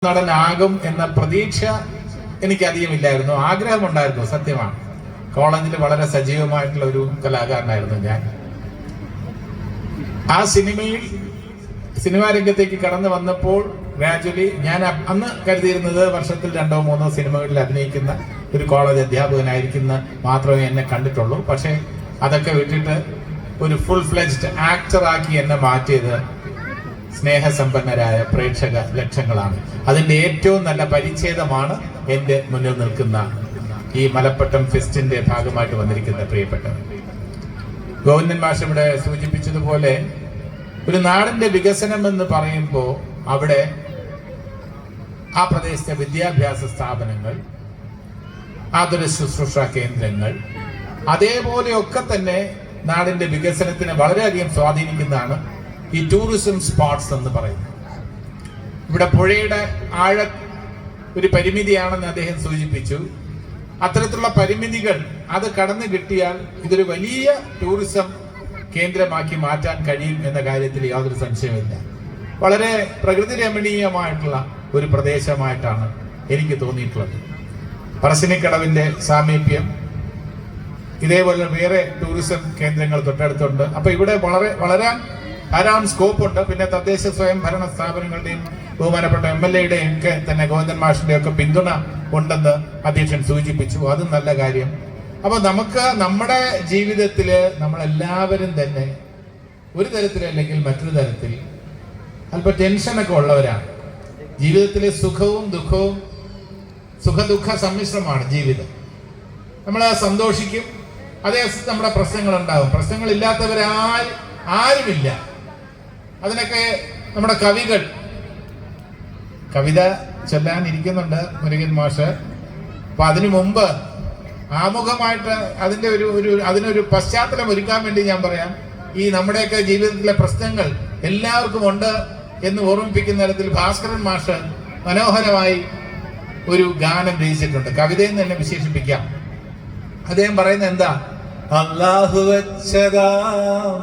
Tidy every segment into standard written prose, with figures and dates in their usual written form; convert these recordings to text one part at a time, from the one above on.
നടനാകും എന്ന പ്രതീക്ഷ എനിക്കധികമില്ലായിരുന്നു. ആഗ്രഹമുണ്ടായിരുന്നു, സത്യമാണ്. കോളേജിൽ വളരെ സജീവമായിട്ടുള്ള ഒരു കലാകാരനായിരുന്നു ഞാൻ. ആ സിനിമാ രംഗത്തേക്ക് കടന്നു വന്നപ്പോൾ ഗ്രാജുവലി ഞാൻ അന്ന് കരുതിയിരുന്നത് വർഷത്തിൽ 2-3 സിനിമകളിൽ അഭിനയിക്കുന്ന ഒരു കോളേജ് അധ്യാപകനായിരിക്കുന്ന മാത്രമേ എന്നെ കണ്ടിട്ടുള്ളൂ. പക്ഷെ അതൊക്കെ വിട്ടിട്ട് ഒരു ഫുൾ ഫ്ലെജ്ഡ് ആക്ടറാക്കി എന്നെ മാറ്റിയത് സ്നേഹസമ്പന്നരായ പ്രേക്ഷക ലക്ഷങ്ങളാണ്. അതിന്റെ ഏറ്റവും നല്ല പരിച്ഛേദമാണ് എന്റെ മുന്നിൽ നിൽക്കുന്ന ഈ മലപ്പട്ടം ഫെസ്റ്റിന്റെ ഭാഗമായിട്ട് വന്നിരിക്കുന്ന പ്രിയപ്പെട്ടവർ. ഗോവിന്ദൻ മാഷ് ഇവിടെ സൂചിപ്പിച്ചതുപോലെ ഒരു നാടിന്റെ വികസനം എന്ന് പറയുമ്പോൾ അവിടെ ആ പ്രദേശത്തെ വിദ്യാഭ്യാസ സ്ഥാപനങ്ങൾ, ആതുര ശുശ്രൂഷ കേന്ദ്രങ്ങൾ, അതേപോലെയൊക്കെ തന്നെ നാടിന്റെ വികസനത്തിനെ വളരെയധികം സ്വാധീനിക്കുന്നതാണ് ഈ ടൂറിസം സ്പോട്ട്സ് എന്ന് പറയുന്നത്. ഇവിടെ പുഴയുടെ ആഴ ഒരു പരിമിതിയാണെന്ന് അദ്ദേഹം സൂചിപ്പിച്ചു. അത്തരത്തിലുള്ള പരിമിതികൾ അത് കടന്നു കിട്ടിയാൽ ഇതൊരു വലിയ ടൂറിസം കേന്ദ്രമാക്കി മാറ്റാൻ കഴിയും എന്ന കാര്യത്തിൽ യാതൊരു സംശയമില്ല. വളരെ പ്രകൃതി രമണീയമായിട്ടുള്ള ഒരു പ്രദേശമായിട്ടാണ് എനിക്ക് തോന്നിയിട്ടുള്ളത്. പറശ്ശിനിക്കടവിന്റെ സാമീപ്യം, ഇതേപോലെ വേറെ ടൂറിസം കേന്ദ്രങ്ങൾ തൊട്ടടുത്തുണ്ട്. അപ്പൊ ഇവിടെ വളരാൻ ധാരാളം സ്കോപ്പ് ഉണ്ട്. പിന്നെ തദ്ദേശ സ്വയംഭരണ സ്ഥാപനങ്ങളുടെയും ബഹുമാനപ്പെട്ട MLA-യുടെയും ഒക്കെ തന്നെ ഗോവിന്ദൻ മാഷിന്റെ ഒക്കെ പിന്തുണ ഉണ്ടെന്ന് അധ്യക്ഷൻ സൂചിപ്പിച്ചു. അതും നല്ല കാര്യം. അപ്പൊ നമുക്ക് നമ്മുടെ ജീവിതത്തില് നമ്മളെല്ലാവരും തന്നെ ഒരു തരത്തിലല്ലെങ്കിൽ മറ്റൊരു തരത്തിൽ അല്പം ടെൻഷനൊക്കെ ഉള്ളവരാണ്. ജീവിതത്തിലെ സുഖവും ദുഃഖവും, സുഖദുഃഖ സമ്മിശ്രമാണ് ജീവിതം. നമ്മൾ സന്തോഷിക്കും, അതേ നമ്മുടെ പ്രശ്നങ്ങൾ ഉണ്ടാവും. ആരുമില്ല. അതിനൊക്കെ നമ്മുടെ കവികൾ കവിത ചൊല്ലാൻ ഇരിക്കുന്നുണ്ട് മുരുകൻ മാഷ്. അപ്പൊ അതിനു മുമ്പ് ആമുഖമായിട്ട് അതിനൊരു പശ്ചാത്തലം ഒരുക്കാൻ വേണ്ടി ഞാൻ പറയാം. ഈ നമ്മുടെയൊക്കെ ജീവിതത്തിലെ പ്രശ്നങ്ങൾ എല്ലാവർക്കും ഉണ്ട് എന്ന് ഓർമ്മിപ്പിക്കുന്ന തരത്തിൽ ഭാസ്കരൻ മാഷ് മനോഹരമായി ഒരു ഗാനം രചിച്ചിട്ടുണ്ട്. കവിതയെന്ന് തന്നെ വിശേഷിപ്പിക്കാം. അദ്ദേഹം പറയുന്നത് എന്താ? അല്ലാഹു വെച്ചതാം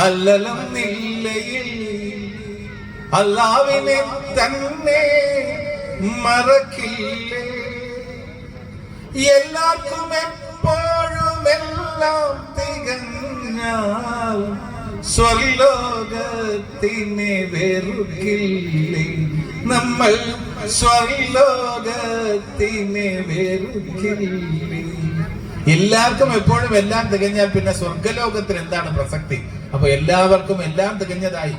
അല്ലലം നില്ലയിൽ അല്ലാഹുവിനെ തന്നെ മറക്കില്ലേ, എല്ലാവർക്കും എപ്പോഴും എല്ലാം തികഞ്ഞാൽ സ്വർലോകത്തിനെ വെറുക്കില്ലേ, നമ്മൾ സ്വർലോകത്തിനെ വെറുക്കില്ലേ. എല്ലാവർക്കും എപ്പോഴും എല്ലാം തികഞ്ഞാൽ പിന്നെ സ്വർഗലോകത്തിന് എന്താണ് പ്രസക്തി? അപ്പൊ എല്ലാവർക്കും എല്ലാം തികഞ്ഞതായി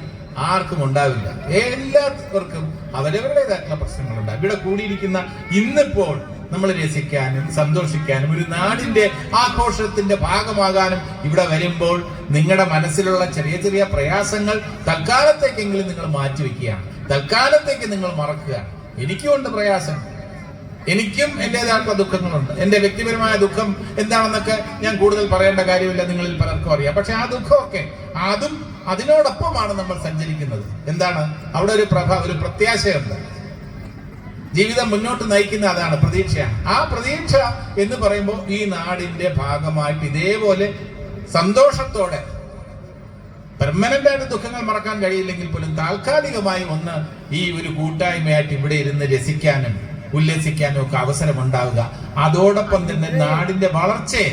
ആർക്കും ഉണ്ടാവില്ല. എല്ലാവർക്കും അവരവരുടേതായിട്ടുള്ള പ്രശ്നങ്ങളുണ്ടാകും. ഇവിടെ കൂടിയിരിക്കുന്ന ഇന്നിപ്പോൾ നമ്മൾ രസിക്കാനും സന്തോഷിക്കാനും ഒരു നാടിന്റെ ആഘോഷത്തിന്റെ ഭാഗമാകാനും ഇവിടെ വരുമ്പോൾ നിങ്ങളുടെ മനസ്സിലുള്ള ചെറിയ ചെറിയ പ്രയാസങ്ങൾ തൽക്കാലത്തേക്കെങ്കിലും നിങ്ങൾ മാറ്റിവെക്കുകയാണ്. തൽക്കാലത്തേക്ക് നിങ്ങൾ മറക്കുകയാണ്. എനിക്കുമുണ്ട് പ്രയാസം, എനിക്കും എന്റേതായിട്ടുള്ള ദുഃഖങ്ങളുണ്ട്. എന്റെ വ്യക്തിപരമായ ദുഃഖം എന്താണെന്നൊക്കെ ഞാൻ കൂടുതൽ പറയേണ്ട കാര്യമില്ല, നിങ്ങളിൽ പലർക്കും അറിയാം. പക്ഷെ ആ ദുഃഖമൊക്കെ അതിനോടൊപ്പമാണ് നമ്മൾ സഞ്ചരിക്കുന്നത്. എന്താണ് അവിടെ ഒരു പ്രത്യാശയുണ്ട്. ജീവിതം മുന്നോട്ട് നയിക്കുന്ന അതാണ്, പ്രതീക്ഷയാണ്. ആ പ്രതീക്ഷ എന്ന് പറയുമ്പോൾ ഈ നാടിന്റെ ഭാഗമായിട്ട് ഇതേപോലെ സന്തോഷത്തോടെ, പെർമനന്റ് ആയിട്ട് ദുഃഖങ്ങൾ മറക്കാൻ കഴിയില്ലെങ്കിൽ പോലും താൽക്കാലികമായി ഒന്ന് ഈ ഒരു കൂട്ടായ്മയായിട്ട് ഇവിടെ ഇരുന്ന് രസിക്കാനും ഉല്ലസിക്കാനും ഒക്കെ അവസരം ഉണ്ടാവുക, അതോടൊപ്പം തന്നെ നാടിന്റെ വളർച്ചയെ